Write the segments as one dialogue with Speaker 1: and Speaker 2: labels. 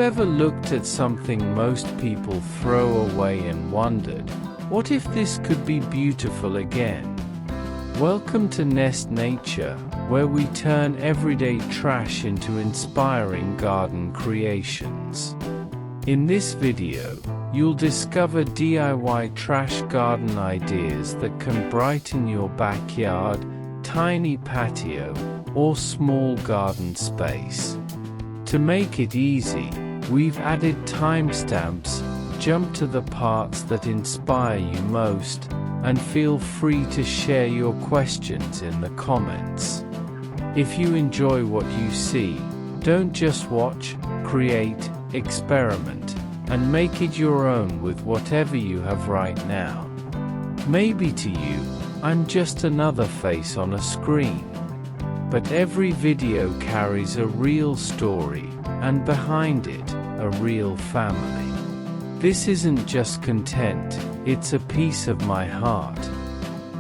Speaker 1: ever looked at something most people throw away and wondered, what if this could be beautiful again? Welcome to Nest Nature, where we turn everyday trash into inspiring garden creations. In this video, you'll discover DIY trash garden ideas that can brighten your backyard, tiny patio, or small garden space. To make it easy, we've added timestamps. Jump to the parts that inspire you most, and feel free to share your questions in the comments. If you enjoy what you see, don't just watch, create, experiment, and make it your own with whatever you have right now. Maybe to you, I'm just another face on a screen. But every video carries a real story, and behind it, a real family. This isn't just content, it's a piece of my heart.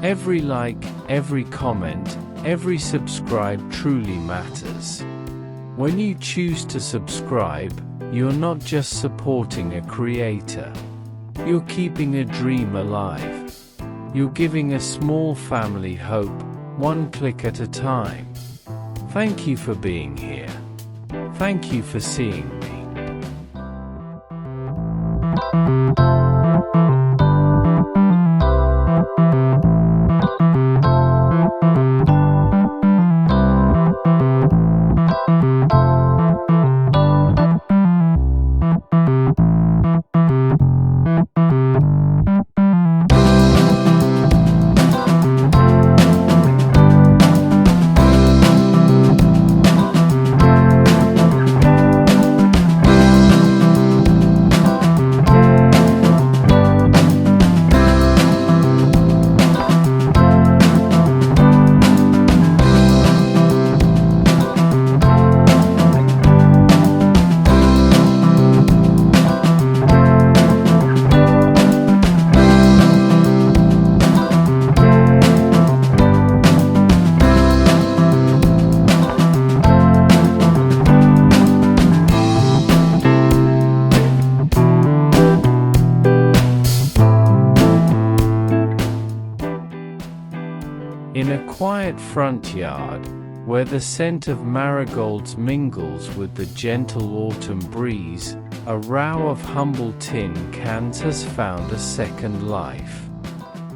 Speaker 1: Every like, every comment, every subscribe truly matters. When you choose to subscribe, you're not just supporting a creator. You're keeping a dream alive. You're giving a small family hope, one click at a time. Thank you for being here. Thank you for seeing me. In a quiet front yard, where the scent of marigolds mingles with the gentle autumn breeze, a row of humble tin cans has found a second life.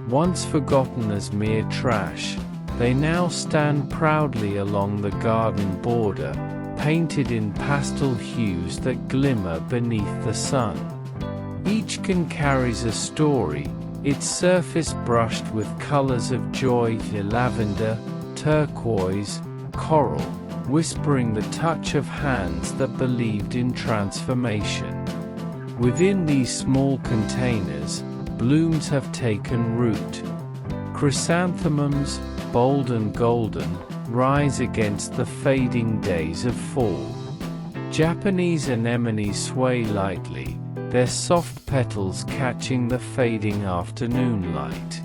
Speaker 1: Once forgotten as mere trash, they now stand proudly along the garden border, painted in pastel hues that glimmer beneath the sun. Each can carries a story, its surface brushed with colors of joy: lavender, turquoise, coral, whispering the touch of hands that believed in transformation. Within these small containers, blooms have taken root. Chrysanthemums, bold and golden, rise against the fading days of fall. Japanese anemones sway lightly, their soft petals catching the fading afternoon light.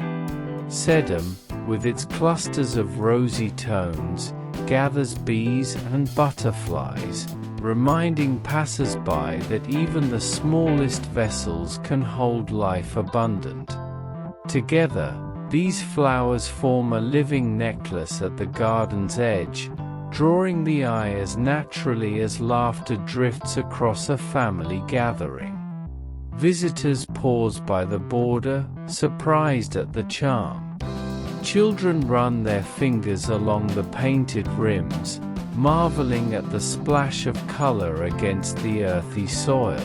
Speaker 1: Sedum, with its clusters of rosy tones, gathers bees and butterflies, reminding passers-by that even the smallest vessels can hold life abundant. Together, these flowers form a living necklace at the garden's edge, drawing the eye as naturally as laughter drifts across a family gathering. Visitors pause by the border, surprised at the charm. Children run their fingers along the painted rims, marveling at the splash of color against the earthy soil.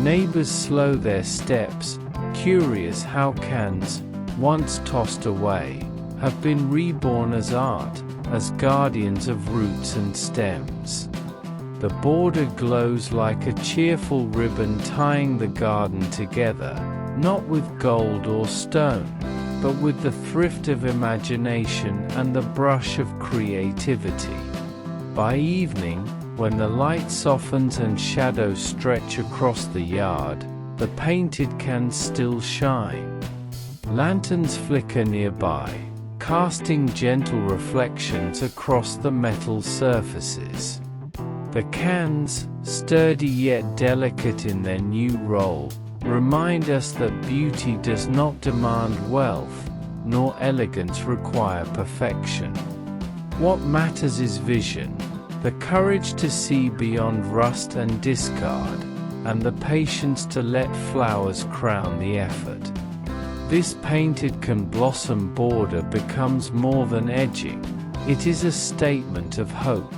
Speaker 1: Neighbors slow their steps, curious how cans, once tossed away, have been reborn as art, as guardians of roots and stems. The border glows like a cheerful ribbon tying the garden together, not with gold or stone, but with the thrift of imagination and the brush of creativity. By evening, when the light softens and shadows stretch across the yard, the painted cans still shine. Lanterns flicker nearby, casting gentle reflections across the metal surfaces. The cans, sturdy yet delicate in their new role, remind us that beauty does not demand wealth, nor elegance require perfection. What matters is vision, the courage to see beyond rust and discard, and the patience to let flowers crown the effort. This painted can blossom border becomes more than edging, it is a statement of hope.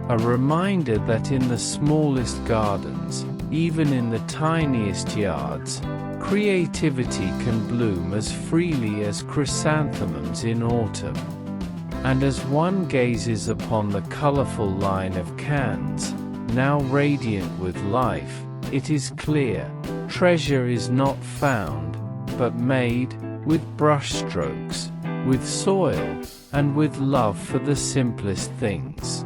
Speaker 1: A reminder that in the smallest gardens, even in the tiniest yards, creativity can bloom as freely as chrysanthemums in autumn. And as one gazes upon the colorful line of cans, now radiant with life, it is clear, treasure is not found, but made, with brushstrokes, with soil, and with love for the simplest things.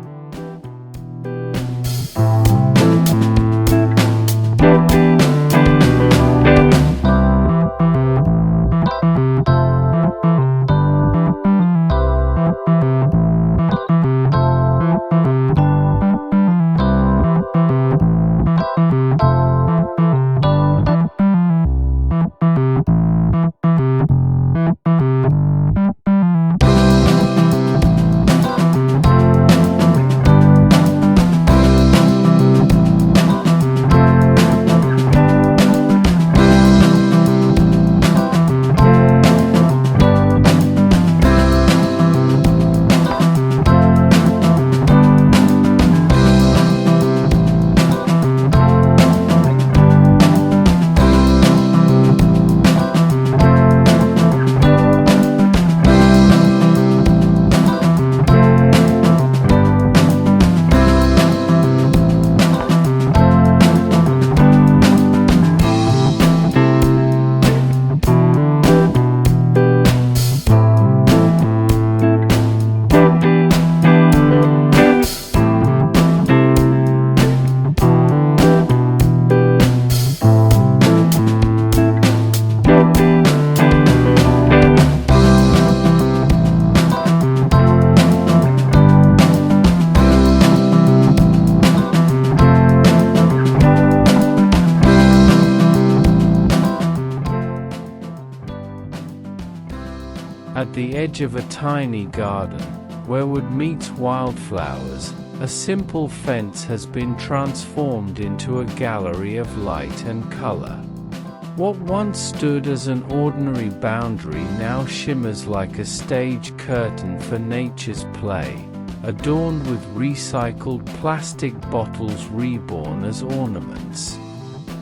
Speaker 1: At the edge of a tiny garden, where wood meets wildflowers, a simple fence has been transformed into a gallery of light and color. What once stood as an ordinary boundary now shimmers like a stage curtain for nature's play, adorned with recycled plastic bottles reborn as ornaments.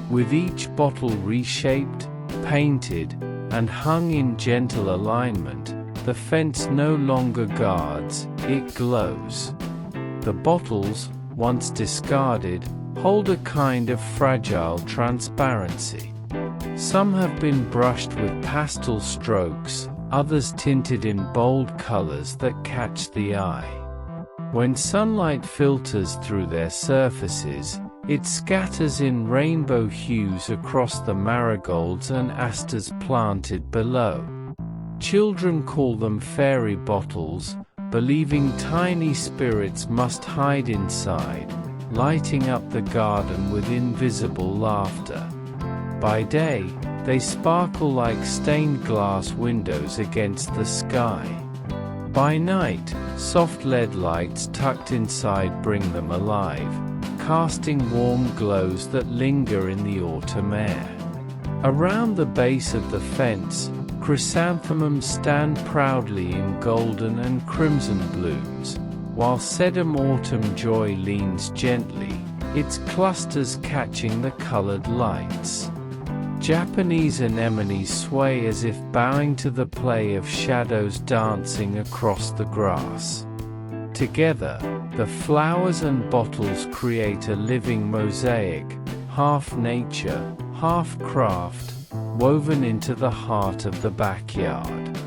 Speaker 1: With each bottle reshaped, painted, and hung in gentle alignment, the fence no longer guards, it glows. The bottles, once discarded, hold a kind of fragile transparency. Some have been brushed with pastel strokes, others tinted in bold colors that catch the eye. When sunlight filters through their surfaces, it scatters in rainbow hues across the marigolds and asters planted below. Children call them fairy bottles, believing tiny spirits must hide inside, lighting up the garden with invisible laughter. By day, they sparkle like stained glass windows against the sky. By night, soft LED lights tucked inside bring them alive, casting warm glows that linger in the autumn air. Around the base of the fence, chrysanthemums stand proudly in golden and crimson blooms, while sedum autumn joy leans gently, its clusters catching the colored lights. Japanese anemones sway as if bowing to the play of shadows dancing across the grass. Together, the flowers and bottles create a living mosaic, half nature, half craft, woven into the heart of the backyard.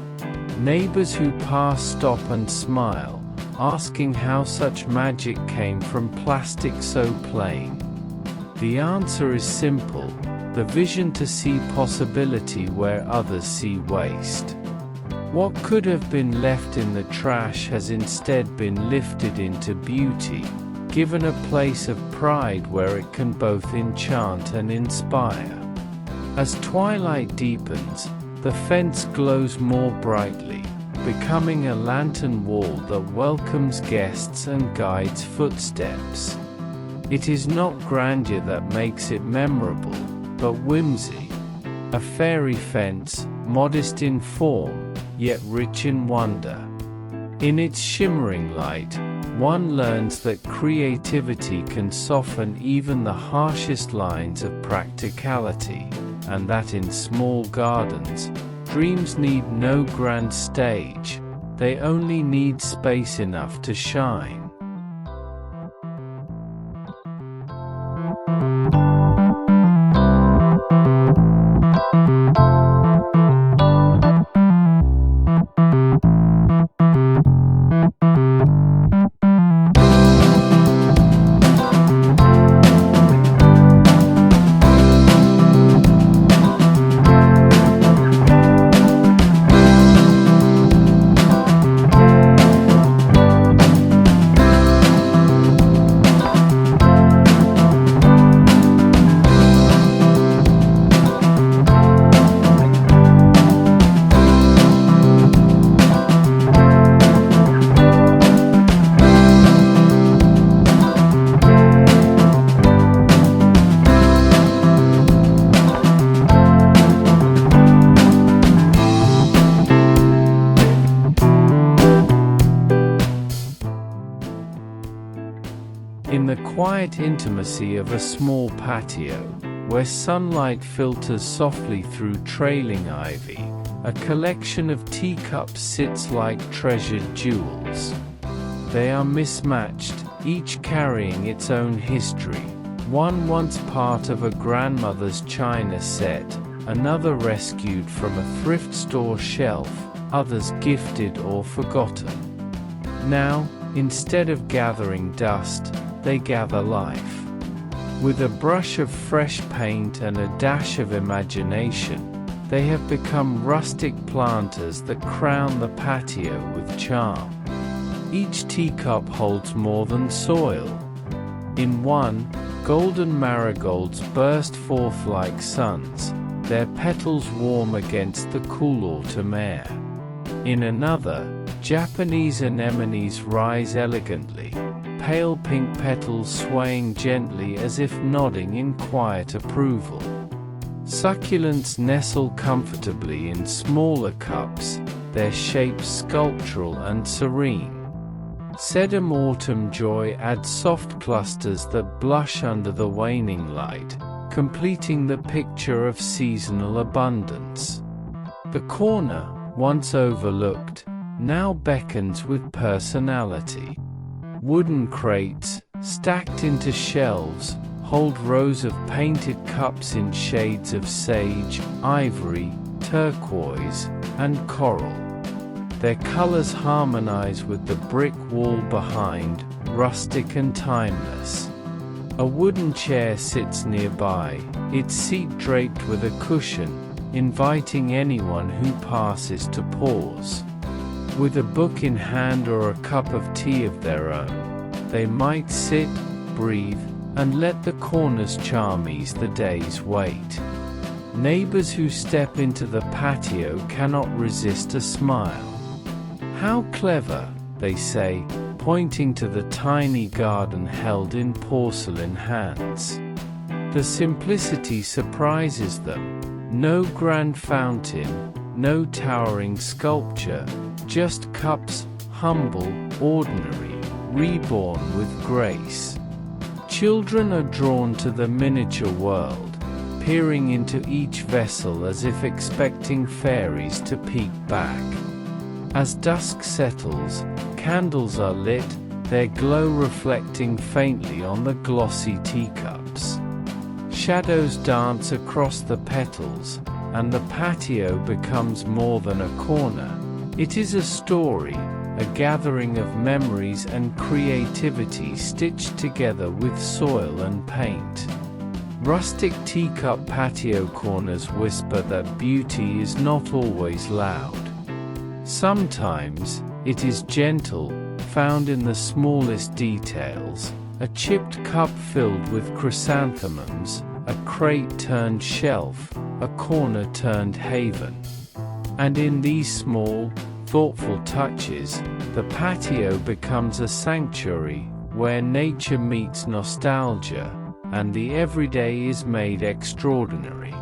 Speaker 1: Neighbors who pass stop and smile, asking how such magic came from plastic so plain. The answer is simple, the vision to see possibility where others see waste. What could have been left in the trash has instead been lifted into beauty, given a place of pride where it can both enchant and inspire. As twilight deepens, the fence glows more brightly, becoming a lantern wall that welcomes guests and guides footsteps. It is not grandeur that makes it memorable, but whimsy. A fairy fence, modest in form, yet rich in wonder. In its shimmering light, one learns that creativity can soften even the harshest lines of practicality, and that in small gardens, dreams need no grand stage, they only need space enough to shine. In the quiet intimacy of a small patio, where sunlight filters softly through trailing ivy, a collection of teacups sits like treasured jewels. They are mismatched, each carrying its own history, one once part of a grandmother's china set, another rescued from a thrift store shelf, others gifted or forgotten. Now, instead of gathering dust, they gather life. With a brush of fresh paint and a dash of imagination, they have become rustic planters that crown the patio with charm. Each teacup holds more than soil. In one, golden marigolds burst forth like suns, their petals warm against the cool autumn air. In another, Japanese anemones rise elegantly, pale pink petals swaying gently as if nodding in quiet approval. Succulents nestle comfortably in smaller cups, their shapes sculptural and serene. Sedum autumn joy adds soft clusters that blush under the waning light, completing the picture of seasonal abundance. The corner, once overlooked, now beckons with personality. Wooden crates, stacked into shelves, hold rows of painted cups in shades of sage, ivory, turquoise, and coral. Their colors harmonize with the brick wall behind, rustic and timeless. A wooden chair sits nearby, its seat draped with a cushion, inviting anyone who passes to pause. With a book in hand or a cup of tea of their own, they might sit, breathe, and let the corner's charm ease the day's weight. Neighbors who step into the patio cannot resist a smile. "How clever," they say, pointing to the tiny garden held in porcelain hands. The simplicity surprises them. No grand fountain, no towering sculpture, just cups, humble, ordinary, reborn with grace. Children are drawn to the miniature world, peering into each vessel as if expecting fairies to peek back. As dusk settles, candles are lit, their glow reflecting faintly on the glossy teacups. Shadows dance across the petals, and the patio becomes more than a corner. It is a story, a gathering of memories and creativity stitched together with soil and paint. Rustic teacup patio corners whisper that beauty is not always loud. Sometimes, it is gentle, found in the smallest details, a chipped cup filled with chrysanthemums, a crate turned shelf, a corner turned haven. And in these small, thoughtful touches, the patio becomes a sanctuary where nature meets nostalgia, and the everyday is made extraordinary.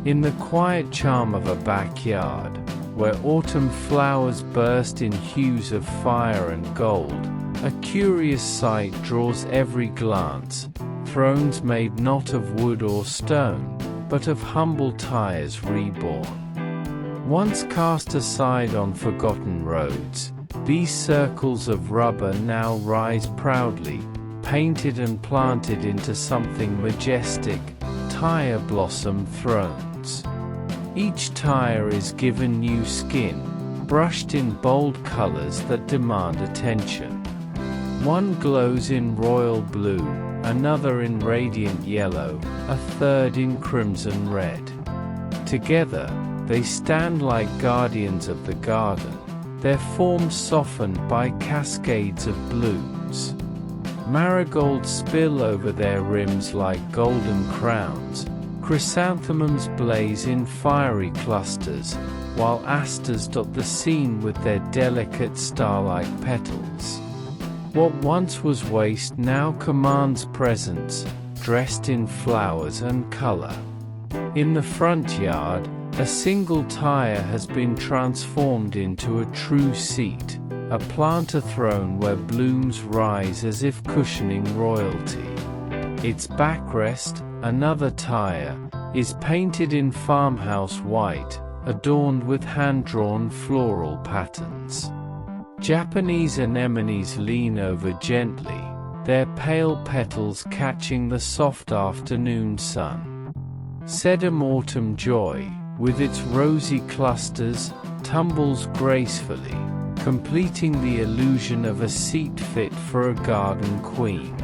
Speaker 1: In the quiet charm of a backyard, where autumn flowers burst in hues of fire and gold, a curious sight draws every glance: thrones made not of wood or stone, but of humble tires reborn. Once cast aside on forgotten roads, these circles of rubber now rise proudly, painted and planted into something majestic: tire blossom thrones. Each tire is given new skin, brushed in bold colors that demand attention. One glows in royal blue, another in radiant yellow, a third in crimson red. Together, they stand like guardians of the garden, their forms softened by cascades of blooms. Marigolds spill over their rims like golden crowns, chrysanthemums blaze in fiery clusters, while asters dot the scene with their delicate star-like petals. What once was waste now commands presence, dressed in flowers and color. In the front yard, a single tire has been transformed into a true seat, a planter throne where blooms rise as if cushioning royalty. Its backrest, another tire, is painted in farmhouse white, adorned with hand-drawn floral patterns. Japanese anemones lean over gently, their pale petals catching the soft afternoon sun. Sedum autumn joy, with its rosy clusters, tumbles gracefully, completing the illusion of a seat fit for a garden queen.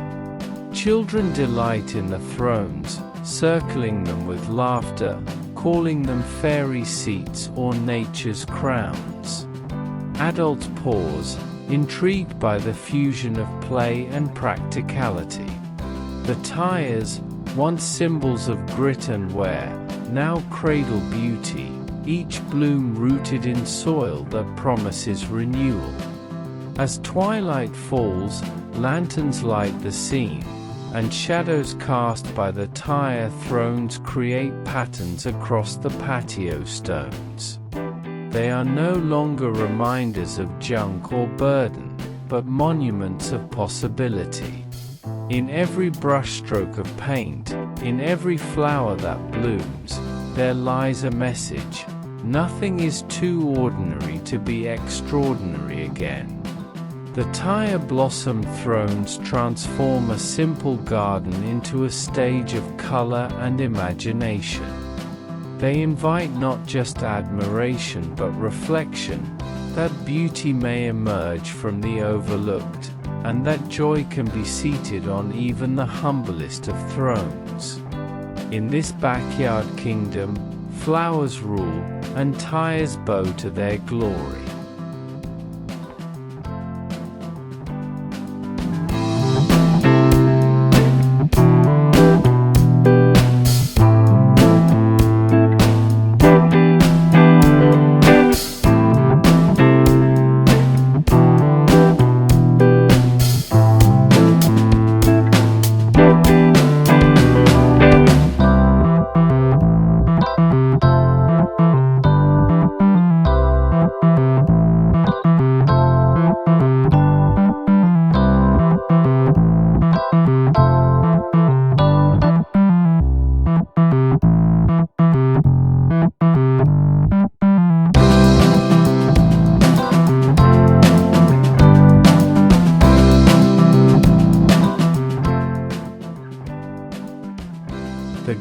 Speaker 1: Children delight in the thrones, circling them with laughter, calling them fairy seats or nature's crowns. Adults pause, intrigued by the fusion of play and practicality. The tires, once symbols of grit and wear, now cradle beauty, each bloom rooted in soil that promises renewal. As twilight falls, lanterns light the scene, and shadows cast by the tire thrones create patterns across the patio stones. They are no longer reminders of junk or burden, but monuments of possibility. In every brushstroke of paint, in every flower that blooms, there lies a message: nothing is too ordinary to be extraordinary again. The tire blossom thrones transform a simple garden into a stage of color and imagination. They invite not just admiration but reflection, that beauty may emerge from the overlooked, and that joy can be seated on even the humblest of thrones. In this backyard kingdom, flowers rule, and tires bow to their glory.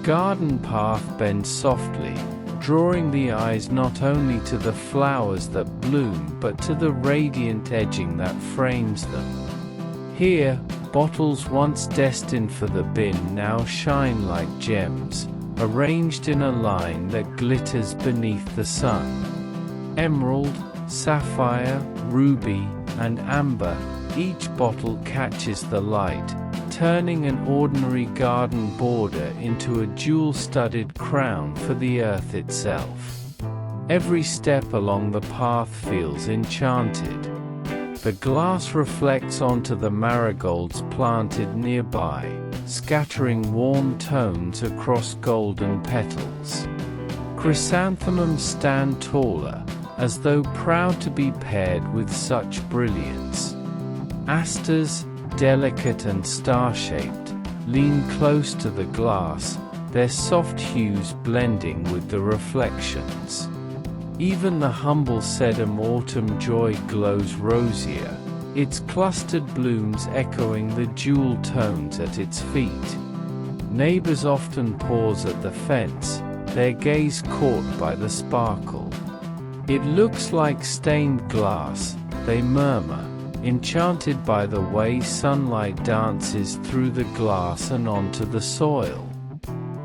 Speaker 1: garden path bends softly, drawing the eyes not only to the flowers that bloom but to the radiant edging that frames them. Here, bottles once destined for the bin now shine like gems, arranged in a line that glitters beneath the sun. Emerald, sapphire, ruby, and amber, each bottle catches the light, turning an ordinary garden border into a jewel-studded crown for the earth itself. Every step along the path feels enchanted. The glass reflects onto the marigolds planted nearby, scattering warm tones across golden petals. Chrysanthemums stand taller, as though proud to be paired with such brilliance. Asters, delicate and star-shaped, lean close to the glass, their soft hues blending with the reflections. Even the humble sedum autumn joy glows rosier, its clustered blooms echoing the jewel tones at its feet. Neighbors often pause at the fence, their gaze caught by the sparkle. "It looks like stained glass," they murmur, enchanted by the way sunlight dances through the glass and onto the soil.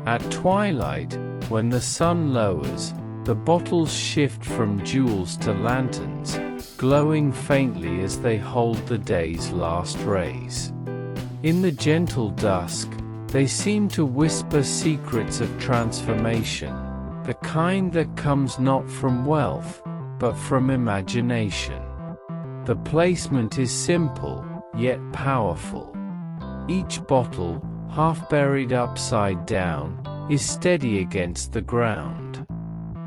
Speaker 1: At twilight, when the sun lowers, the bottles shift from jewels to lanterns, glowing faintly as they hold the day's last rays. In the gentle dusk, they seem to whisper secrets of transformation, the kind that comes not from wealth, but from imagination. The placement is simple, yet powerful. Each bottle, half buried upside down, is steady against the ground.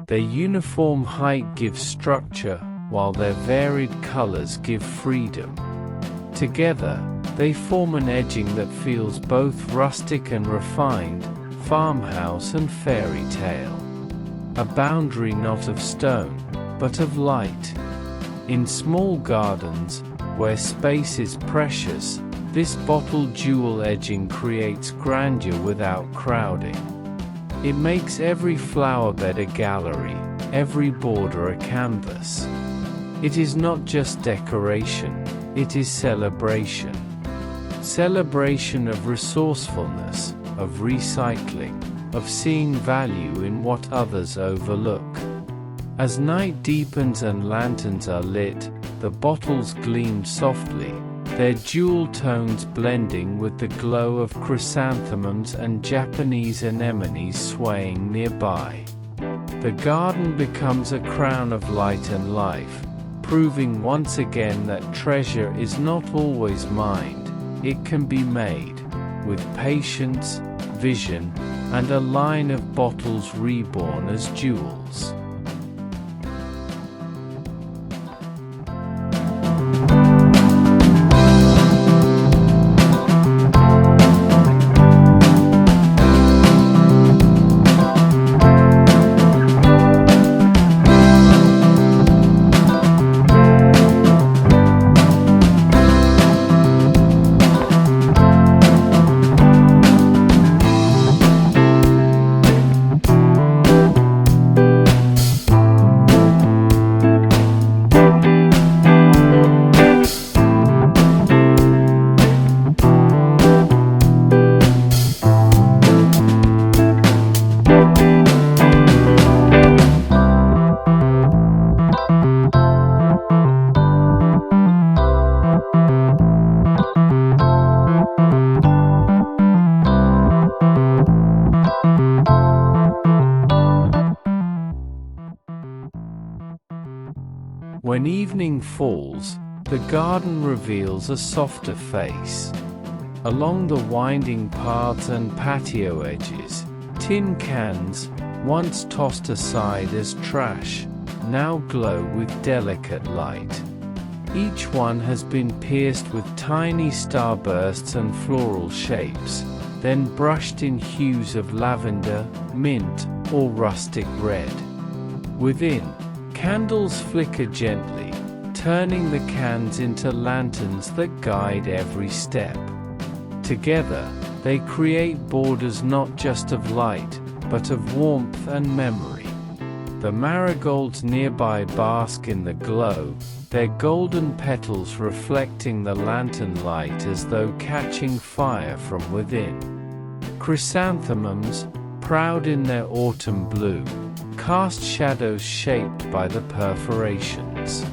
Speaker 1: Their uniform height gives structure, while their varied colors give freedom. Together, they form an edging that feels both rustic and refined, farmhouse and fairy tale. A boundary not of stone, but of light. In small gardens, where space is precious, this bottle jewel edging creates grandeur without crowding. It makes every flower bed a gallery, every border a canvas. It is not just decoration, it is celebration. Celebration of resourcefulness, of recycling, of seeing value in what others overlook. As night deepens and lanterns are lit, the bottles gleam softly, their jewel tones blending with the glow of chrysanthemums and Japanese anemones swaying nearby. The garden becomes a crown of light and life, proving once again that treasure is not always mined, it can be made, with patience, vision, and a line of bottles reborn as jewels. When evening falls, the garden reveals a softer face. Along the winding paths and patio edges, tin cans, once tossed aside as trash, now glow with delicate light. Each one has been pierced with tiny starbursts and floral shapes, then brushed in hues of lavender, mint, or rustic red. Within, candles flicker gently, turning the cans into lanterns that guide every step. Together, They create borders not just of light, but of warmth and memory. The marigolds nearby bask in the glow, their golden petals reflecting the lantern light as though catching fire from within. Chrysanthemums, proud in their autumn bloom, cast shadows shaped by the perforations.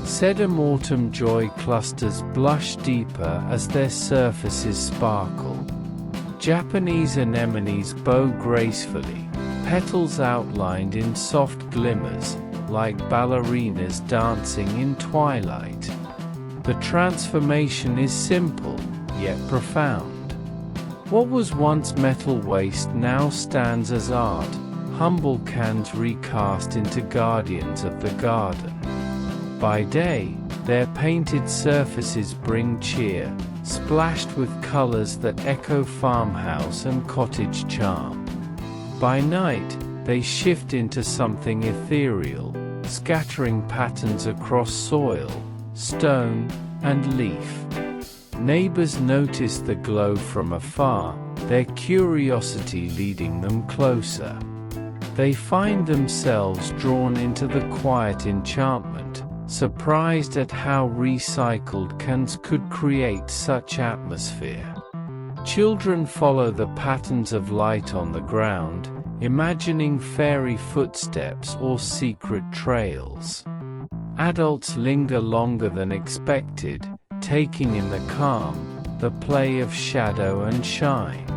Speaker 1: Sedum autumn joy clusters blush deeper as their surfaces sparkle. Japanese anemones bow gracefully, petals outlined in soft glimmers, like ballerinas dancing in twilight. The transformation is simple, yet profound. What was once metal waste now stands as art, humble cans recast into guardians of the garden. By day, their painted surfaces bring cheer, splashed with colors that echo farmhouse and cottage charm. By night, they shift into something ethereal, scattering patterns across soil, stone, and leaf. Neighbors notice the glow from afar, their curiosity leading them closer. They find themselves drawn into the quiet enchantment, surprised at how recycled cans could create such atmosphere. Children follow the patterns of light on the ground, imagining fairy footsteps or secret trails. Adults linger longer than expected, taking in the calm, the play of shadow and shine.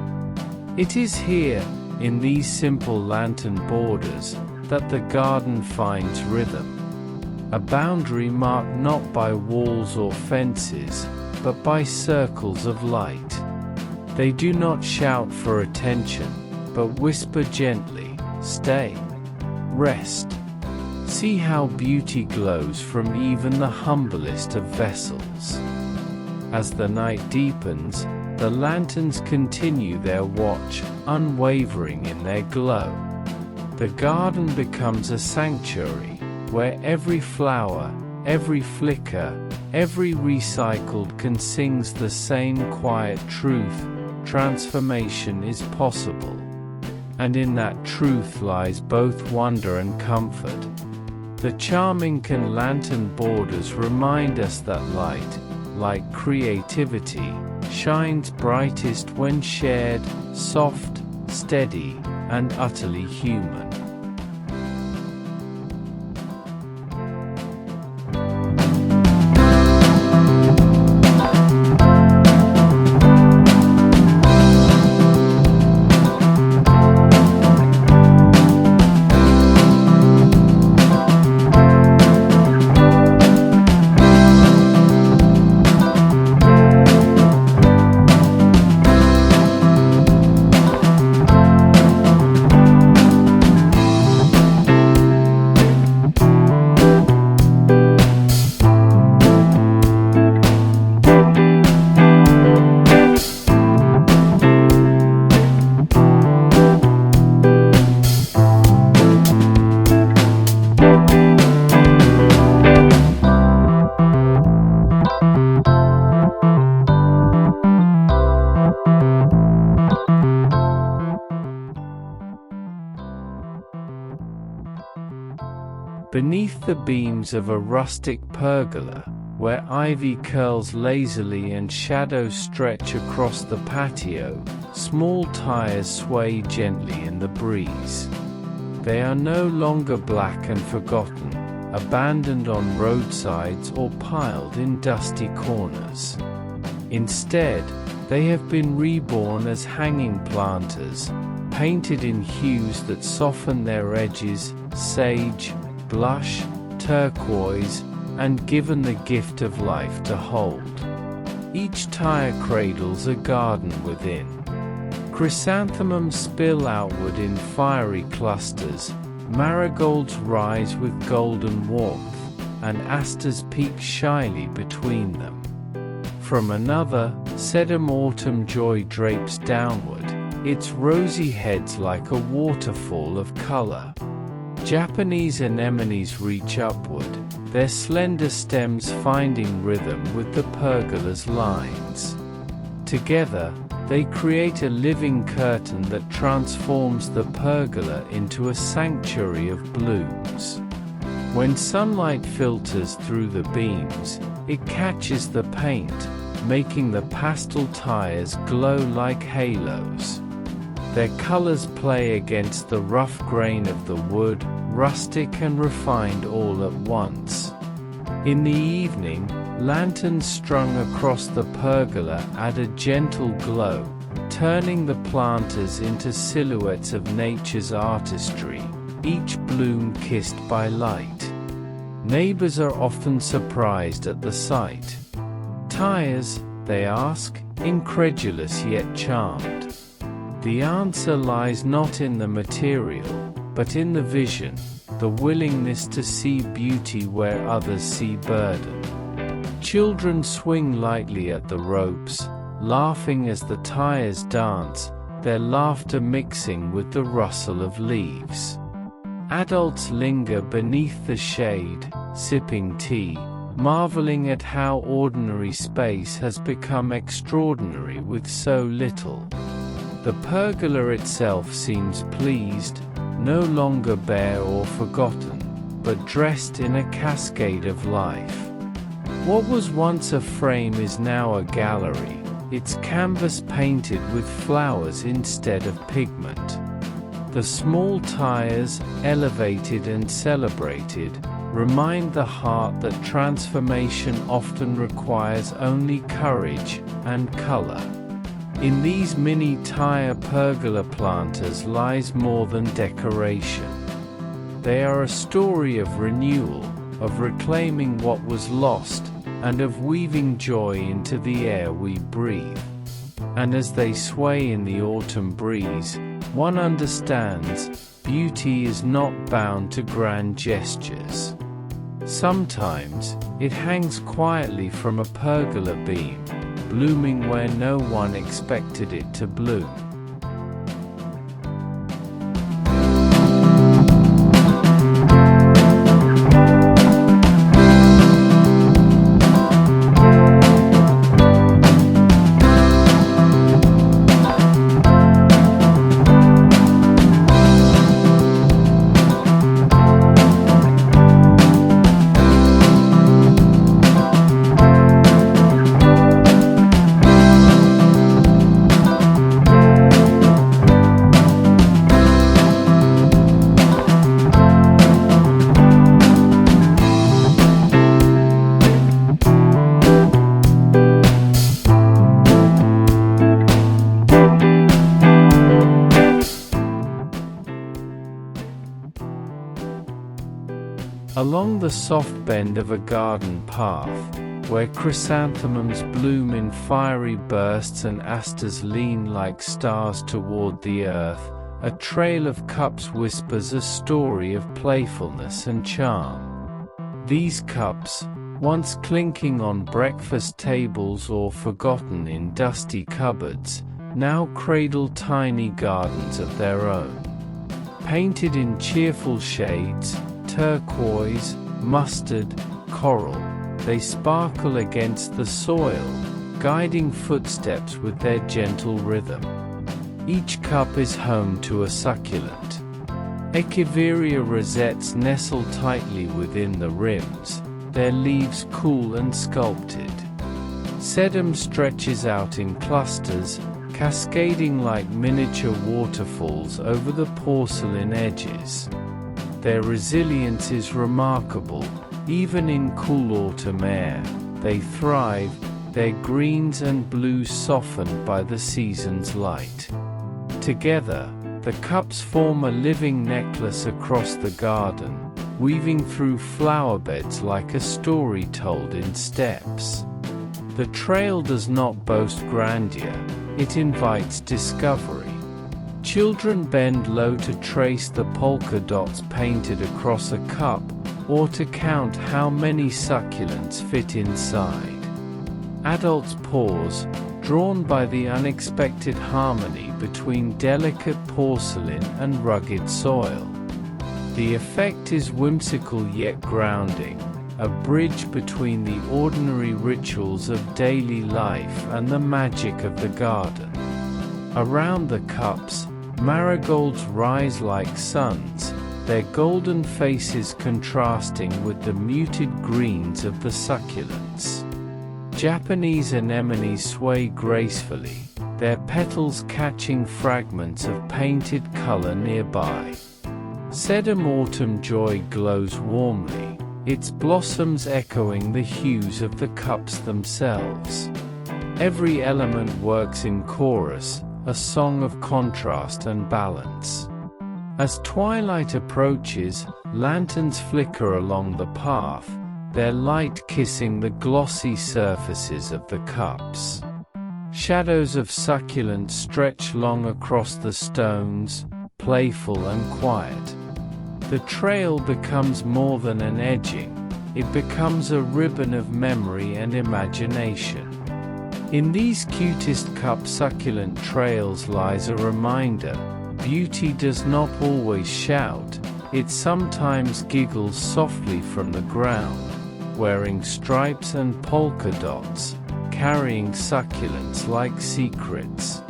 Speaker 1: It is here, in these simple lantern borders, that the garden finds rhythm. A boundary marked not by walls or fences, but by circles of light. They do not shout for attention, but whisper gently, "Stay. Rest." See how beauty glows from even the humblest of vessels. As the night deepens, the lanterns continue their watch, unwavering in their glow. The garden becomes a sanctuary, where every flower, every flicker, every recycled can sings the same quiet truth: transformation is possible. And in that truth lies both wonder and comfort. The charming can lantern borders remind us that light, like creativity, shines brightest when shared, soft, steady, and utterly human. Beneath the beams of a rustic pergola, where ivy curls lazily and shadows stretch across the patio, small tires sway gently in the breeze. They are no longer black and forgotten, abandoned on roadsides or piled in dusty corners. Instead, they have been reborn as hanging planters, painted in hues that soften their edges: sage, blush, turquoise, and given the gift of life to hold. Each tire cradles a garden within. Chrysanthemums spill outward in fiery clusters, marigolds rise with golden warmth, and asters peek shyly between them. From another, sedum autumn joy drapes downward, its rosy heads like a waterfall of color. Japanese anemones reach upward, their slender stems finding rhythm with the pergola's lines. Together, They create a living curtain that transforms the pergola into a sanctuary of blooms. When sunlight filters through the beams, it catches the paint, making the pastel tiles glow like halos. Their colors play against the rough grain of the wood, rustic and refined all at once. In the evening, lanterns strung across the pergola add a gentle glow, turning the planters into silhouettes of nature's artistry, each bloom kissed by light. Neighbors are often surprised at the sight. "Tires?" they ask, incredulous yet charmed. The answer lies not in the material, but in the vision, the willingness to see beauty where others see burden. Children swing lightly at the ropes, laughing as the tires dance, their laughter mixing with the rustle of leaves. Adults linger beneath the shade, sipping tea, marveling at how ordinary space has become extraordinary with so little. The pergola itself seems pleased, no longer bare or forgotten, but dressed in a cascade of life. What was once a frame is now a gallery, its canvas painted with flowers instead of pigment. The small tires, elevated and celebrated, remind the heart that transformation often requires only courage and color. In these mini tire pergola planters lies more than decoration. They are a story of renewal, of reclaiming what was lost, and of weaving joy into the air we breathe. And as they sway in the autumn breeze, one understands, beauty is not bound to grand gestures. Sometimes, it hangs quietly from a pergola beam, blooming where no one expected it to bloom. Along the soft bend of a garden path, where chrysanthemums bloom in fiery bursts and asters lean like stars toward the earth, a trail of cups whispers a story of playfulness and charm. These cups, once clinking on breakfast tables or forgotten in dusty cupboards, now cradle tiny gardens of their own. Painted in cheerful shades, turquoise, mustard, coral, they sparkle against the soil, guiding footsteps with their gentle rhythm. Each cup is home to a succulent. Echeveria rosettes nestle tightly within the rims, their leaves cool and sculpted. Sedum stretches out in clusters, cascading like miniature waterfalls over the porcelain edges. Their resilience is remarkable, even in cool autumn air, they thrive, their greens and blues softened by the season's light. Together, the cups form a living necklace across the garden, weaving through flower beds like a story told in steps. The trail does not boast grandeur, it invites discovery. Children bend low to trace the polka dots painted across a cup, or to count how many succulents fit inside. Adults pause, drawn by the unexpected harmony between delicate porcelain and rugged soil. The effect is whimsical yet grounding, a bridge between the ordinary rituals of daily life and the magic of the garden. Around the cups, marigolds rise like suns, their golden faces contrasting with the muted greens of the succulents. Japanese anemones sway gracefully, their petals catching fragments of painted color nearby. Sedum autumn joy glows warmly, its blossoms echoing the hues of the cups themselves. Every element works in chorus, a song of contrast and balance. As twilight approaches, lanterns flicker along the path, their light kissing the glossy surfaces of the cups. Shadows of succulents stretch long across the stones, playful and quiet. The trail becomes more than an edging, it becomes a ribbon of memory and imagination. In these cutest cup succulent trails lies a reminder: beauty does not always shout, it sometimes giggles softly from the ground, wearing stripes and polka dots, carrying succulents like secrets.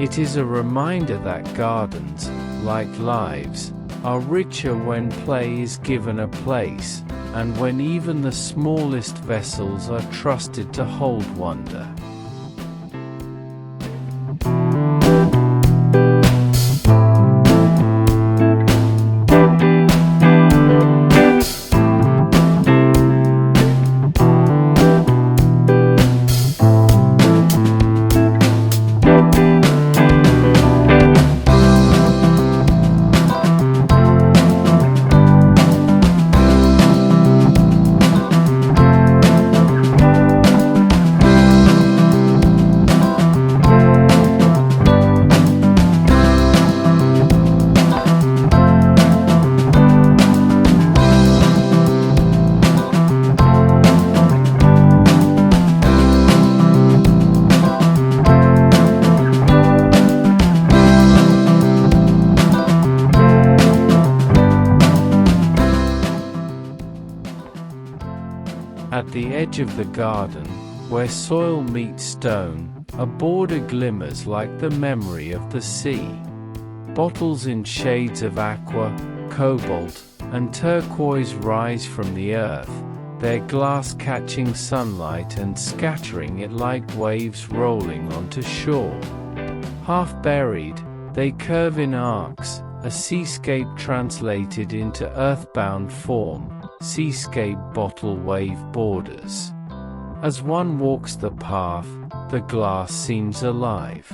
Speaker 1: It is a reminder that gardens, like lives, are richer when play is given a place, and when even the smallest vessels are trusted to hold wonder. At the edge of the garden, where soil meets stone, a border glimmers like the memory of the sea. Bottles in shades of aqua, cobalt, and turquoise rise from the earth, their glass catching sunlight and scattering it like waves rolling onto shore. Half buried, they curve in arcs, a seascape translated into earthbound form. Seascape bottle wave borders. As one walks the path, the glass seems alive.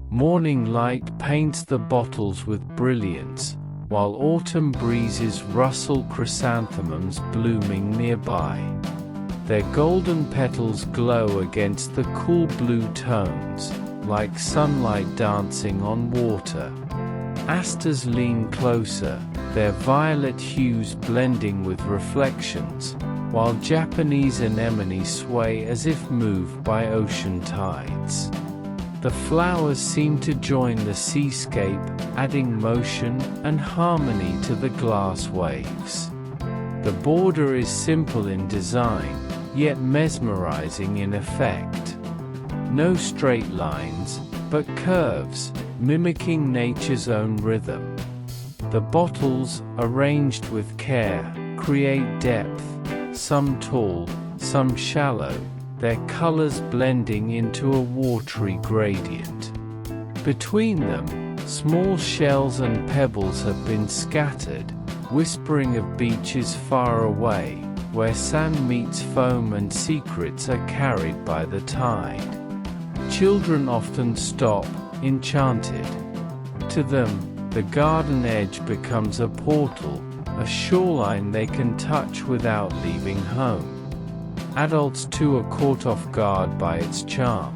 Speaker 1: Morning light paints the bottles with brilliance, while autumn breezes rustle chrysanthemums blooming nearby. Their golden petals glow against the cool blue tones, like sunlight dancing on water. Asters lean closer, their violet hues blending with reflections, while Japanese anemones sway as if moved by ocean tides. The flowers seem to join the seascape, adding motion and harmony to the glass waves. The border is simple in design, yet mesmerizing in effect. No straight lines, but curves, mimicking nature's own rhythm. The bottles, arranged with care, create depth, some tall, some shallow, their colors blending into a watery gradient. Between them, small shells and pebbles have been scattered, whispering of beaches far away, where sand meets foam and secrets are carried by the tide. Children often stop, enchanted. To them, the garden edge becomes a portal, a shoreline they can touch without leaving home. Adults too are caught off guard by its charm.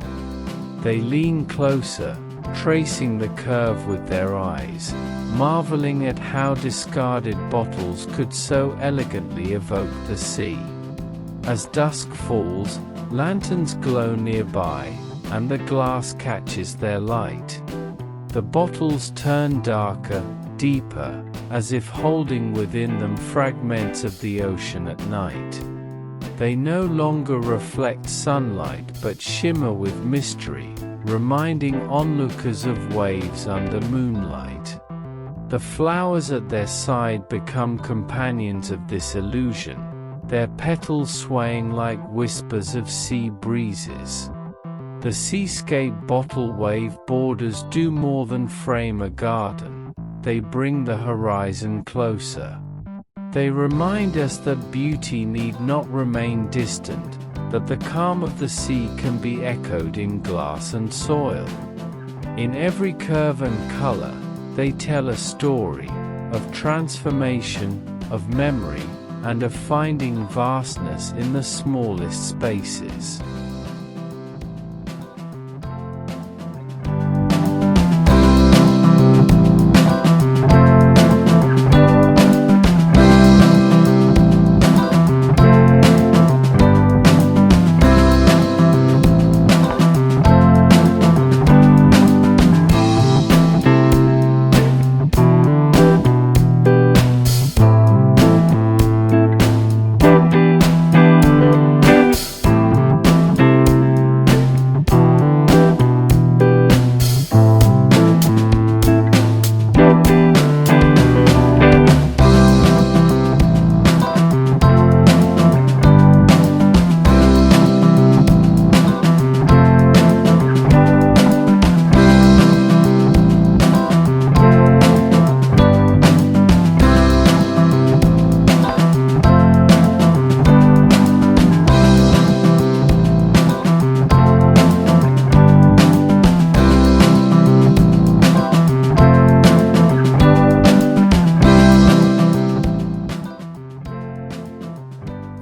Speaker 1: They lean closer, tracing the curve with their eyes, marveling at how discarded bottles could so elegantly evoke the sea. As dusk falls, lanterns glow nearby, and the glass catches their light. The bottles turn darker, deeper, as if holding within them fragments of the ocean at night. They no longer reflect sunlight but shimmer with mystery, reminding onlookers of waves under moonlight. The flowers at their side become companions of this illusion, their petals swaying like whispers of sea breezes. The seascape bottle wave borders do more than frame a garden, they bring the horizon closer. They remind us that beauty need not remain distant, that the calm of the sea can be echoed in glass and soil. In every curve and color, they tell a story of transformation, of memory, and of finding vastness in the smallest spaces.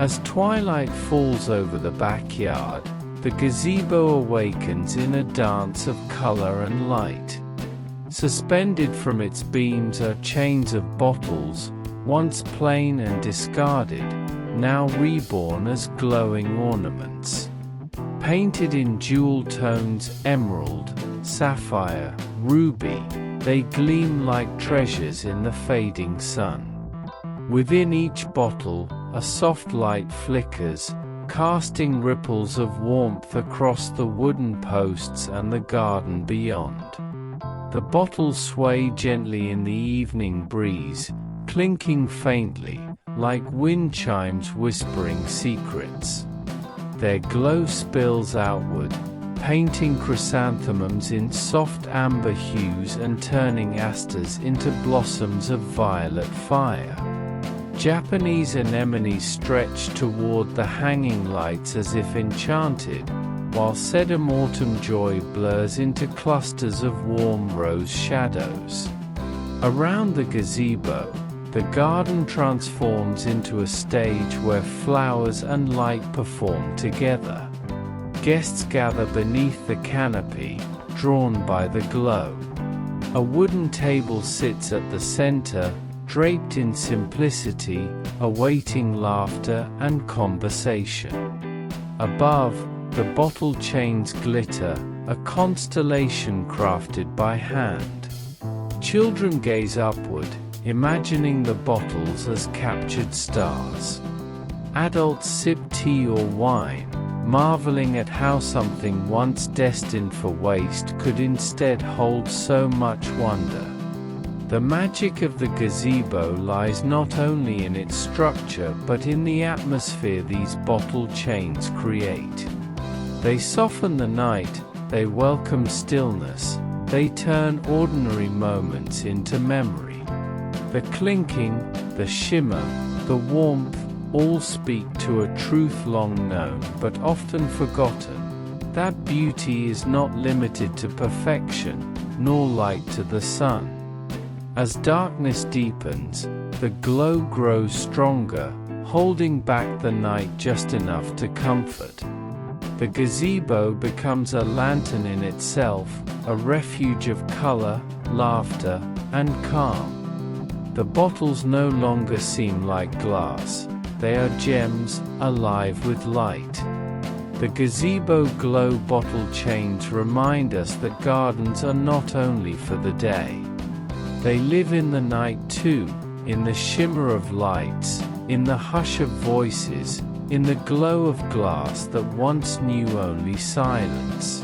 Speaker 1: As twilight falls over the backyard, the gazebo awakens in a dance of color and light. Suspended from its beams are chains of bottles, once plain and discarded, now reborn as glowing ornaments. Painted in jewel tones, emerald, sapphire, ruby, they gleam like treasures in the fading sun. Within each bottle, a soft light flickers, casting ripples of warmth across the wooden posts and the garden beyond. The bottles sway gently in the evening breeze, clinking faintly, like wind chimes whispering secrets. Their glow spills outward, painting chrysanthemums in soft amber hues and turning asters into blossoms of violet fire. Japanese anemones stretch toward the hanging lights as if enchanted, while sedum autumn joy blurs into clusters of warm rose shadows. Around the gazebo, the garden transforms into a stage where flowers and light perform together. Guests gather beneath the canopy, drawn by the glow. A wooden table sits at the center, draped in simplicity, awaiting laughter and conversation. Above, the bottle chains glitter, a constellation crafted by hand. Children gaze upward, imagining the bottles as captured stars. Adults sip tea or wine, marveling at how something once destined for waste could instead hold so much wonder. The magic of the gazebo lies not only in its structure but in the atmosphere these bottle chains create. They soften the night, they welcome stillness, they turn ordinary moments into memory. The clinking, the shimmer, the warmth, all speak to a truth long known but often forgotten, that beauty is not limited to perfection, nor light to the sun. As darkness deepens, the glow grows stronger, holding back the night just enough to comfort. The gazebo becomes a lantern in itself, a refuge of color, laughter, and calm. The bottles no longer seem like glass, they are gems, alive with light. The gazebo glow bottle chains remind us that gardens are not only for the day. They live in the night too, in the shimmer of lights, in the hush of voices, in the glow of glass that once knew only silence.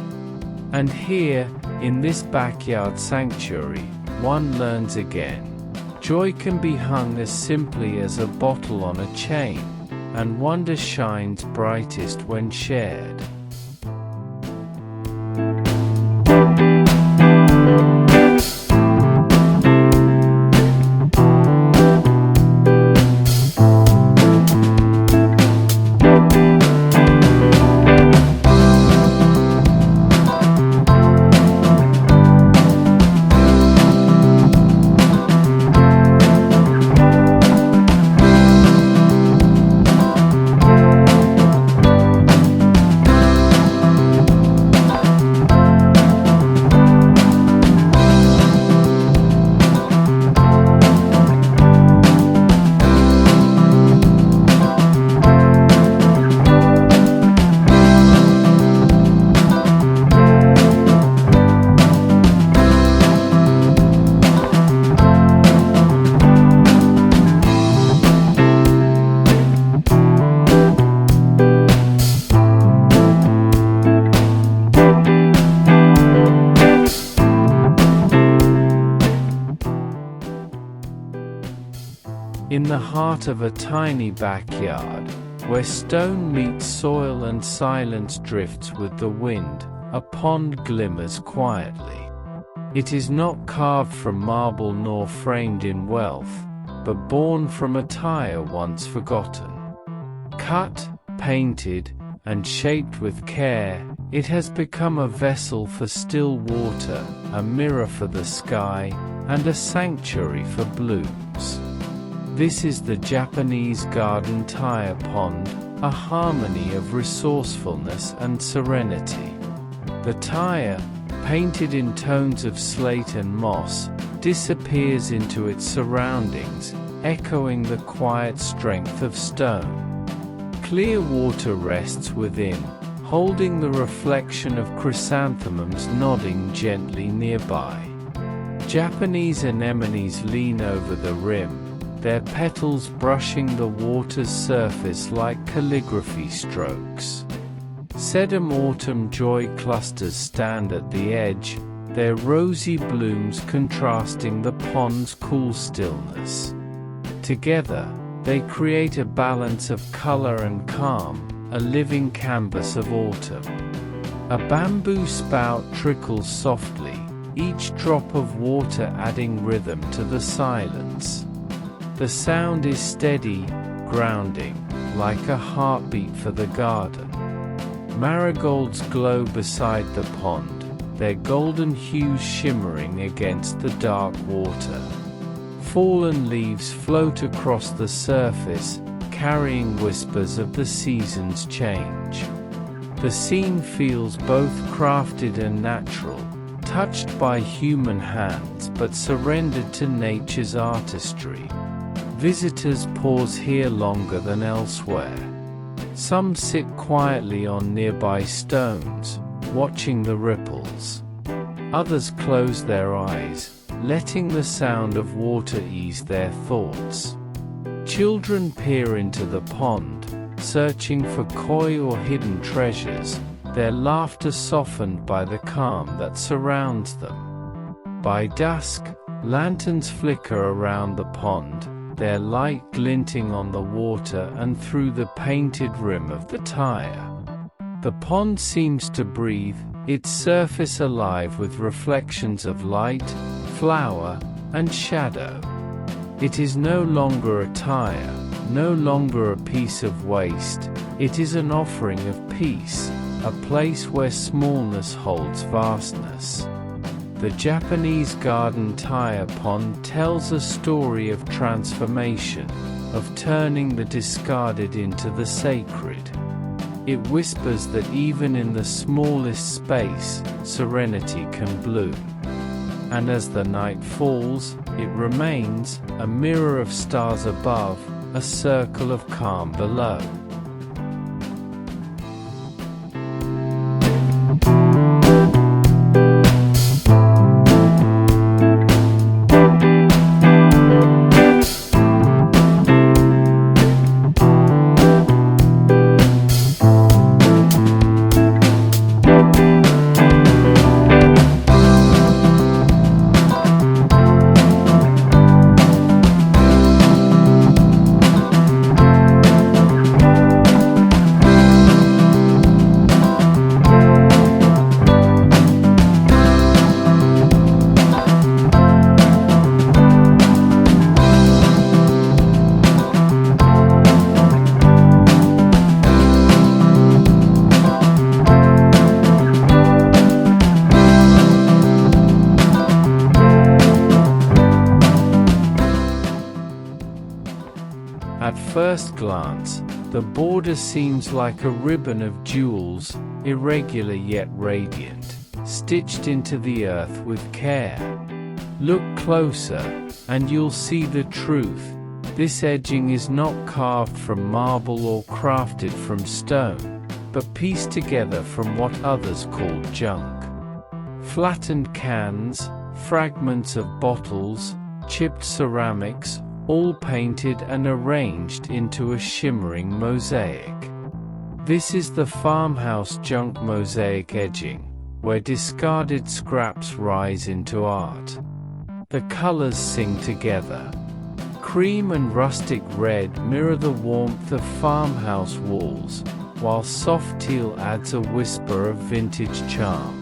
Speaker 1: And here, in this backyard sanctuary, one learns again. Joy can be hung as simply as a bottle on a chain, and wonder shines brightest when shared. In the heart of a tiny backyard, where stone meets soil and silence drifts with the wind, a pond glimmers quietly. It is not carved from marble nor framed in wealth, but born from a tire once forgotten. Cut, painted, and shaped with care, it has become a vessel for still water, a mirror for the sky, and a sanctuary for blooms. This is the Japanese garden tire pond, a harmony of resourcefulness and serenity. The tire, painted in tones of slate and moss, disappears into its surroundings, echoing the quiet strength of stone. Clear water rests within, holding the reflection of chrysanthemums nodding gently nearby. Japanese anemones lean over the rim, their petals brushing the water's surface like calligraphy strokes. Sedum autumn joy clusters stand at the edge, their rosy blooms contrasting the pond's cool stillness. Together, they create a balance of color and calm, a living canvas of autumn. A bamboo spout trickles softly, each drop of water adding rhythm to the silence. The sound is steady, grounding, like a heartbeat for the garden. Marigolds glow beside the pond, their golden hues shimmering against the dark water. Fallen leaves float across the surface, carrying whispers of the season's change. The scene feels both crafted and natural, touched by human hands but surrendered to nature's artistry. Visitors pause here longer than elsewhere. Some sit quietly on nearby stones, watching the ripples. Others close their eyes, letting the sound of water ease their thoughts. Children peer into the pond, searching for koi or hidden treasures, their laughter softened by the calm that surrounds them. By dusk, lanterns flicker around the pond, their light glinting on the water and through the painted rim of the tire. The pond seems to breathe, its surface alive with reflections of light, flower, and shadow. It is no longer a tire, no longer a piece of waste, it is an offering of peace, a place where smallness holds vastness. The Japanese garden tire pond tells a story of transformation, of turning the discarded into the sacred. It whispers that even in the smallest space, serenity can bloom. And as the night falls, it remains, a mirror of stars above, a circle of calm below. first glance, the border seems like a ribbon of jewels, irregular yet radiant, stitched into the earth with care. Look closer, and you'll see the truth. This edging is not carved from marble or crafted from stone, but pieced together from what others call junk. Flattened cans, fragments of bottles, chipped ceramics, all painted and arranged into a shimmering mosaic. This is the farmhouse junk mosaic edging, where discarded scraps rise into art. The colors sing together. Cream and rustic red mirror the warmth of farmhouse walls, while soft teal adds a whisper of vintage charm.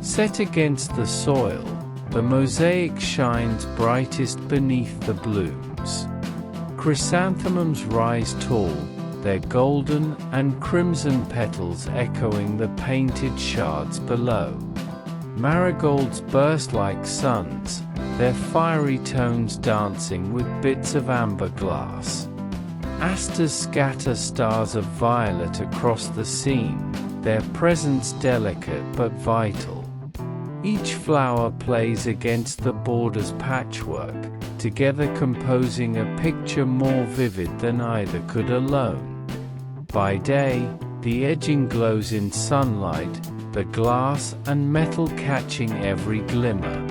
Speaker 1: Set against the soil, the mosaic shines brightest beneath the blooms. Chrysanthemums rise tall, their golden and crimson petals echoing the painted shards below. Marigolds burst like suns, their fiery tones dancing with bits of amber glass. Asters scatter stars of violet across the scene, their presence delicate but vital. Each flower plays against the border's patchwork, together composing a picture more vivid than either could alone. By day, the edging glows in sunlight, the glass and metal catching every glimmer.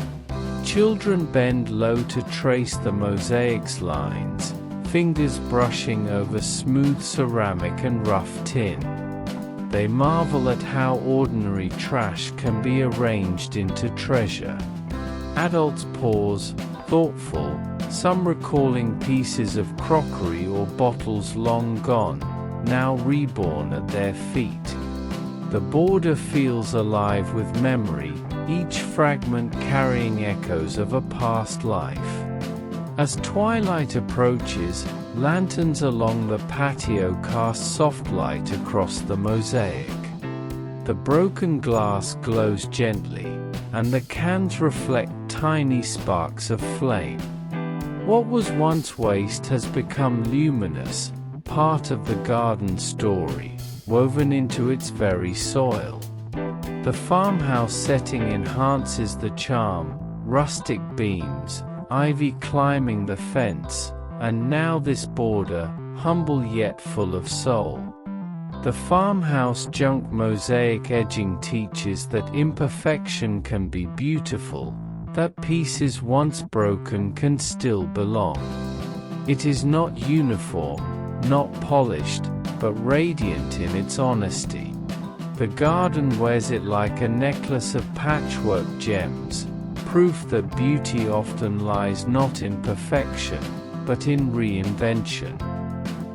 Speaker 1: Children bend low to trace the mosaic's lines, fingers brushing over smooth ceramic and rough tin. They marvel at how ordinary trash can be arranged into treasure. Adults pause, thoughtful, some recalling pieces of crockery or bottles long gone, now reborn at their feet. The border feels alive with memory, each fragment carrying echoes of a past life. As twilight approaches, lanterns along the patio cast soft light across the mosaic. The broken glass glows gently, and the cans reflect tiny sparks of flame. What was once waste has become luminous, part of the garden story, woven into its very soil. The farmhouse setting enhances the charm, rustic beams, ivy climbing the fence, and now this border, humble yet full of soul. The farmhouse junk mosaic edging teaches that imperfection can be beautiful, that pieces once broken can still belong. It is not uniform, not polished, but radiant in its honesty. The garden wears it like a necklace of patchwork gems, proof that beauty often lies not in perfection, but in reinvention.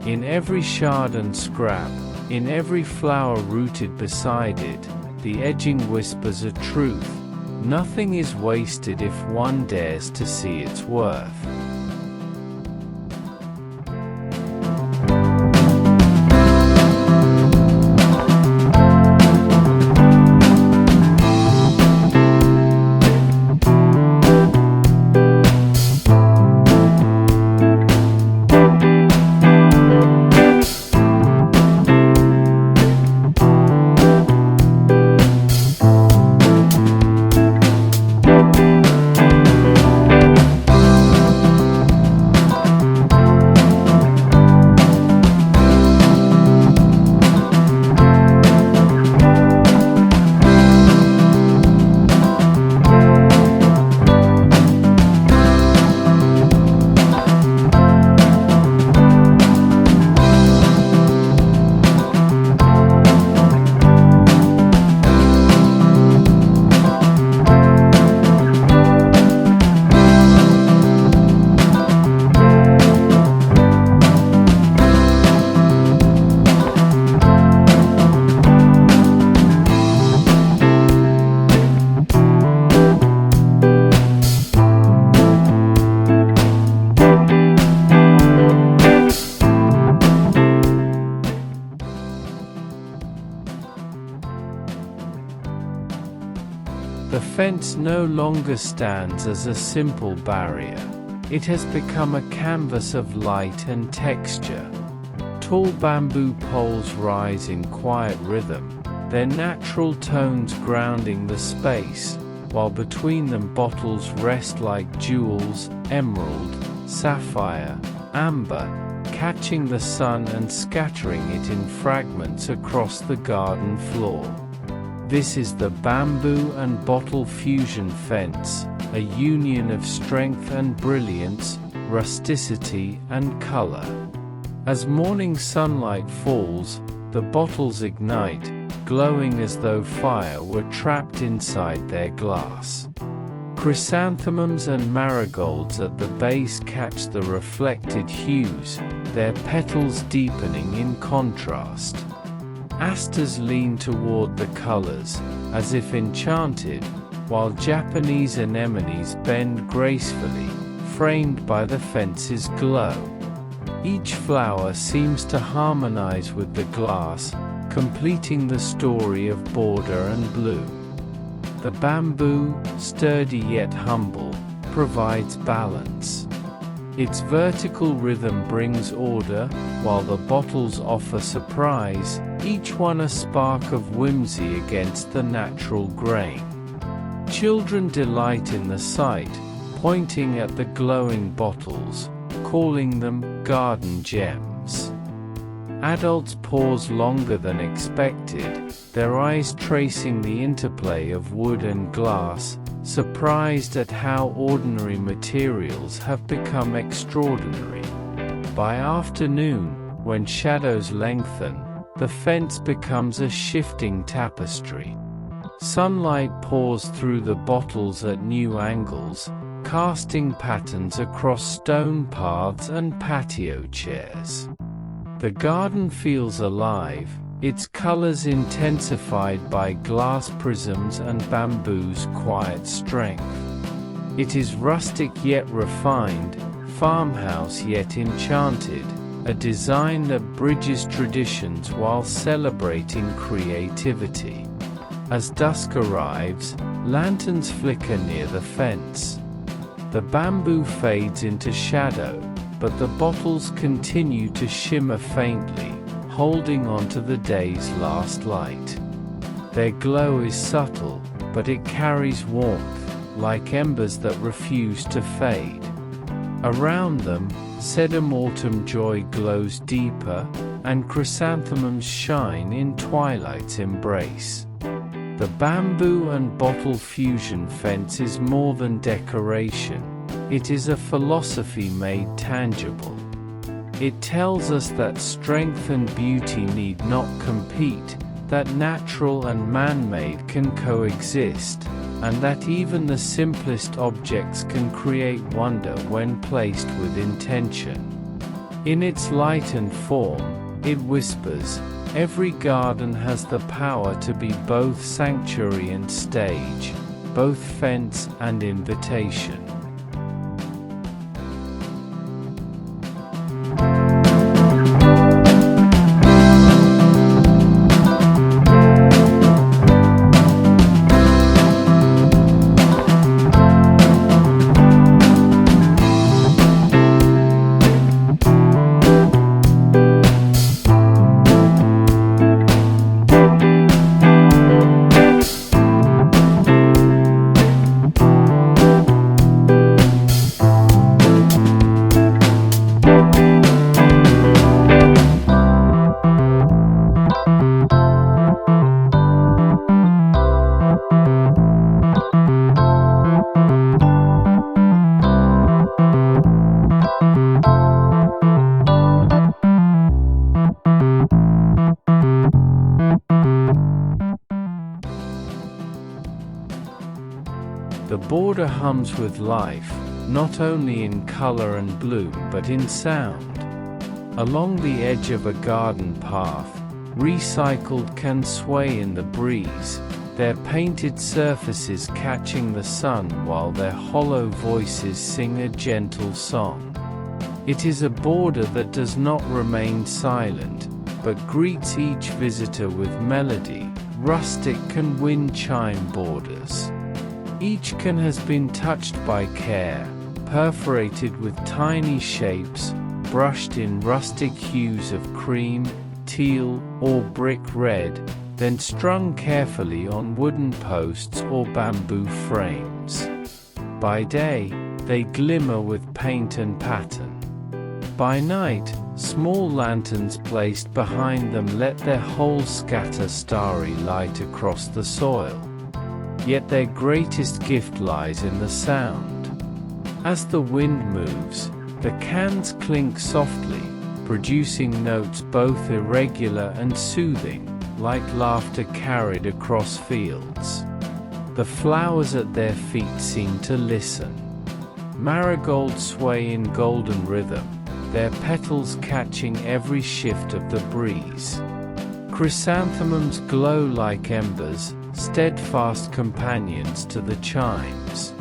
Speaker 1: In every shard and scrap, in every flower rooted beside it, the edging whispers a truth. Nothing is wasted if one dares to see its worth. The fence no longer stands as a simple barrier. It has become a canvas of light and texture. Tall bamboo poles rise in quiet rhythm, their natural tones grounding the space, while between them bottles rest like jewels, emerald, sapphire, amber, catching the sun and scattering it in fragments across the garden floor. This is the bamboo and bottle fusion fence, a union of strength and brilliance, rusticity and color. As morning sunlight falls, the bottles ignite, glowing as though fire were trapped inside their glass. Chrysanthemums and marigolds at the base catch the reflected hues, their petals deepening in contrast. Asters lean toward the colors, as if enchanted, while Japanese anemones bend gracefully, framed by the fence's glow. Each flower seems to harmonize with the glass, completing the story of border and bloom. The bamboo, sturdy yet humble, provides balance. Its vertical rhythm brings order, while the bottles offer surprise, each one a spark of whimsy against the natural grain. Children delight in the sight, pointing at the glowing bottles, calling them garden gems. Adults pause longer than expected, their eyes tracing the interplay of wood and glass, surprised at how ordinary materials have become extraordinary. By afternoon, when shadows lengthen, the fence becomes a shifting tapestry. Sunlight pours through the bottles at new angles, casting patterns across stone paths and patio chairs. The garden feels alive, its colors intensified by glass prisms and bamboo's quiet strength. It is rustic yet refined, farmhouse yet enchanted, a design that bridges traditions while celebrating creativity. As dusk arrives, lanterns flicker near the fence. The bamboo fades into shadow, but the bottles continue to shimmer faintly, holding on to the day's last light. Their glow is subtle, but it carries warmth, like embers that refuse to fade. Around them, sedum autumn joy glows deeper, and chrysanthemums shine in twilight's embrace. The bamboo and bottle fusion fence is more than decoration. It is a philosophy made tangible. It tells us that strength and beauty need not compete, that natural and man-made can coexist, and that even the simplest objects can create wonder when placed with intention. In its light and form, it whispers, every garden has the power to be both sanctuary and stage, both fence and invitation. The border hums with life, not only in color and bloom but in sound. Along the edge of a garden path, recycled can sway in the breeze, their painted surfaces catching the sun while their hollow voices sing a gentle song. It is a border that does not remain silent, but greets each visitor with melody. Rustic can win chime borders. Each can has been touched by care, perforated with tiny shapes, brushed in rustic hues of cream, teal, or brick red, then strung carefully on wooden posts or bamboo frames. By day, they glimmer with paint and pattern. By night, small lanterns placed behind them let their whole scatter starry light across the soil. Yet their greatest gift lies in the sound. As the wind moves, the cans clink softly, producing notes both irregular and soothing, like laughter carried across fields. The flowers at their feet seem to listen. Marigolds sway in golden rhythm, their petals catching every shift of the breeze. Chrysanthemums glow like embers, steadfast companions to the chimes.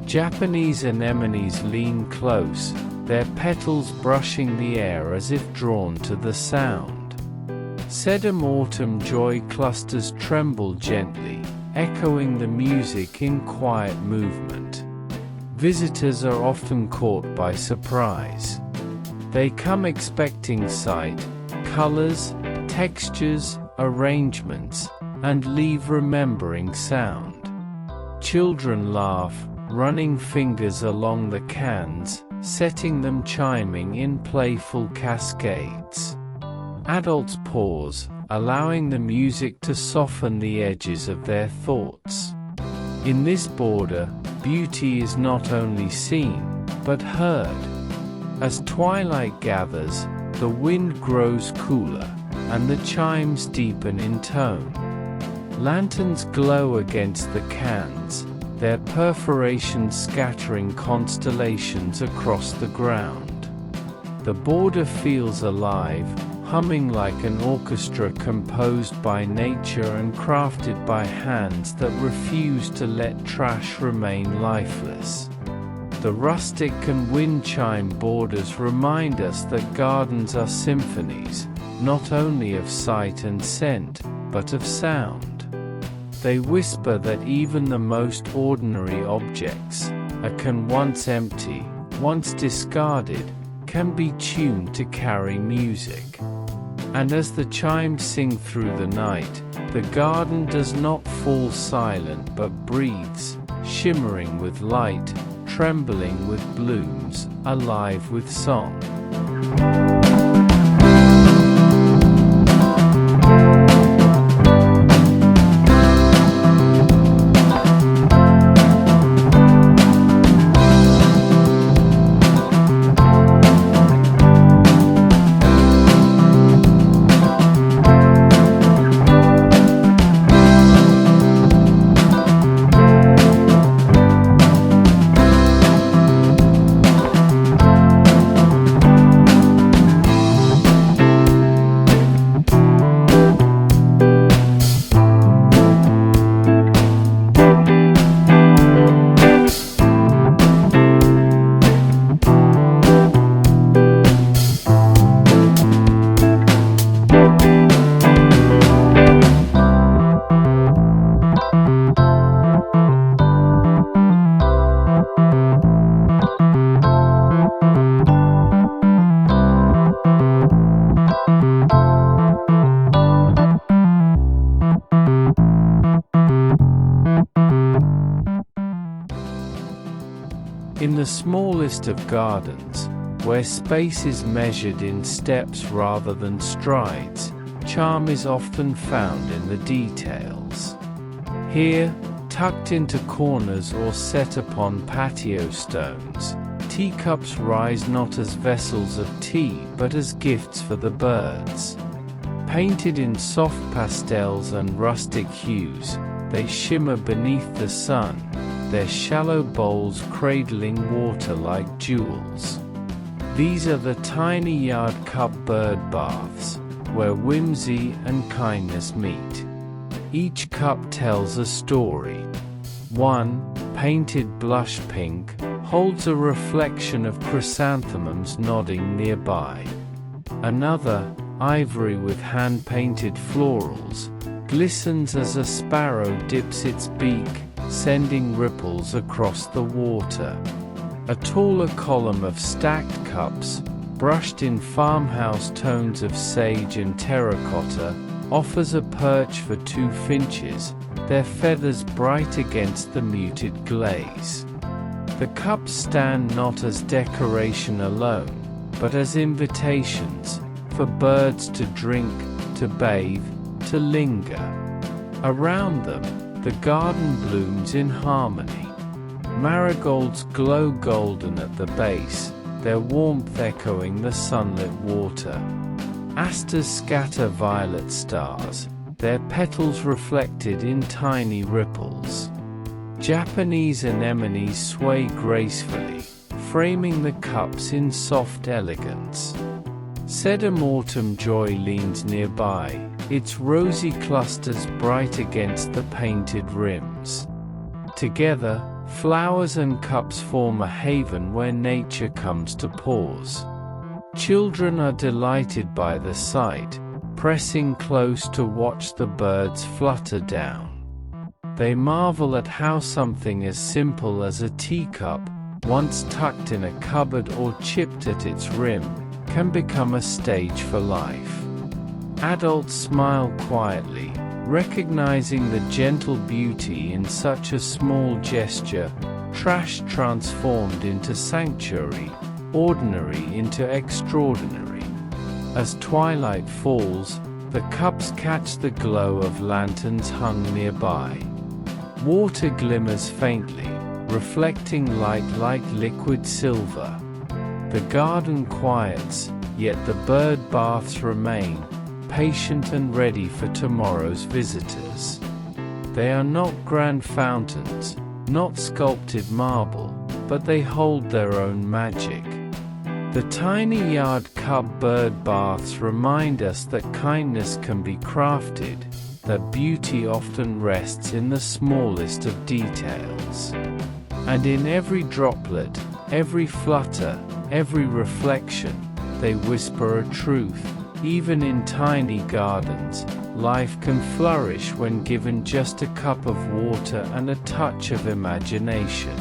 Speaker 1: Japanese anemones lean close, their petals brushing the air as if drawn to the sound. Sedum autumn joy clusters tremble gently, echoing the music in quiet movement. Visitors are often caught by surprise. They come expecting sight, colors, textures, arrangements, and leave remembering sound. Children laugh, running fingers along the cans, setting them chiming in playful cascades. Adults pause, allowing the music to soften the edges of their thoughts. In this border, beauty is not only seen, but heard. As twilight gathers, the wind grows cooler, and the chimes deepen in tone. Lanterns glow against the cans, their perforations scattering constellations across the ground. The border feels alive, humming like an orchestra composed by nature and crafted by hands that refuse to let trash remain lifeless. The rustic and wind chime borders remind us that gardens are symphonies, not only of sight and scent, but of sound. They whisper that even the most ordinary objects, a can once empty, once discarded, can be tuned to carry music. And as the chimes sing through the night, the garden does not fall silent but breathes, shimmering with light, trembling with blooms, alive with song. In the smallest of gardens, where space is measured in steps rather than strides, charm is often found in the details. Here, tucked into corners or set upon patio stones, teacups rise not as vessels of tea but as gifts for the birds. Painted in soft pastels and rustic hues, they shimmer beneath the sun, their shallow bowls cradling water like jewels. These are the tiny yard cup bird baths, where whimsy and kindness meet. Each cup tells a story. One, painted blush pink, holds a reflection of chrysanthemums nodding nearby. Another, ivory with hand-painted florals, glistens as a sparrow dips its beak, sending ripples across the water. A taller column of stacked cups, brushed in farmhouse tones of sage and terracotta, offers a perch for two finches, their feathers bright against the muted glaze. The cups stand not as decoration alone, but as invitations, for birds to drink, to bathe, to linger. Around them, the garden blooms in harmony. Marigolds glow golden at the base, their warmth echoing the sunlit water. Asters scatter violet stars, their petals reflected in tiny ripples. Japanese anemones sway gracefully, framing the cups in soft elegance. Sedum autumn joy leans nearby, its rosy clusters bright against the painted rims. Together, flowers and cups form a haven where nature comes to pause. Children are delighted by the sight, pressing close to watch the birds flutter down. They marvel at how something as simple as a teacup, once tucked in a cupboard or chipped at its rim, can become a stage for life. Adults smile quietly, recognizing the gentle beauty in such a small gesture, trash transformed into sanctuary, ordinary into extraordinary. As twilight falls, the cups catch the glow of lanterns hung nearby. Water glimmers faintly, reflecting light like liquid silver. The garden quiets, yet the bird baths remain, patient and ready for tomorrow's visitors. They are not grand fountains, not sculpted marble, but they hold their own magic. The tiny yard cup bird baths remind us that kindness can be crafted, that beauty often rests in the smallest of details. And in every droplet, every flutter, every reflection, they whisper a truth. Even in tiny gardens, life can flourish when given just a cup of water and a touch of imagination.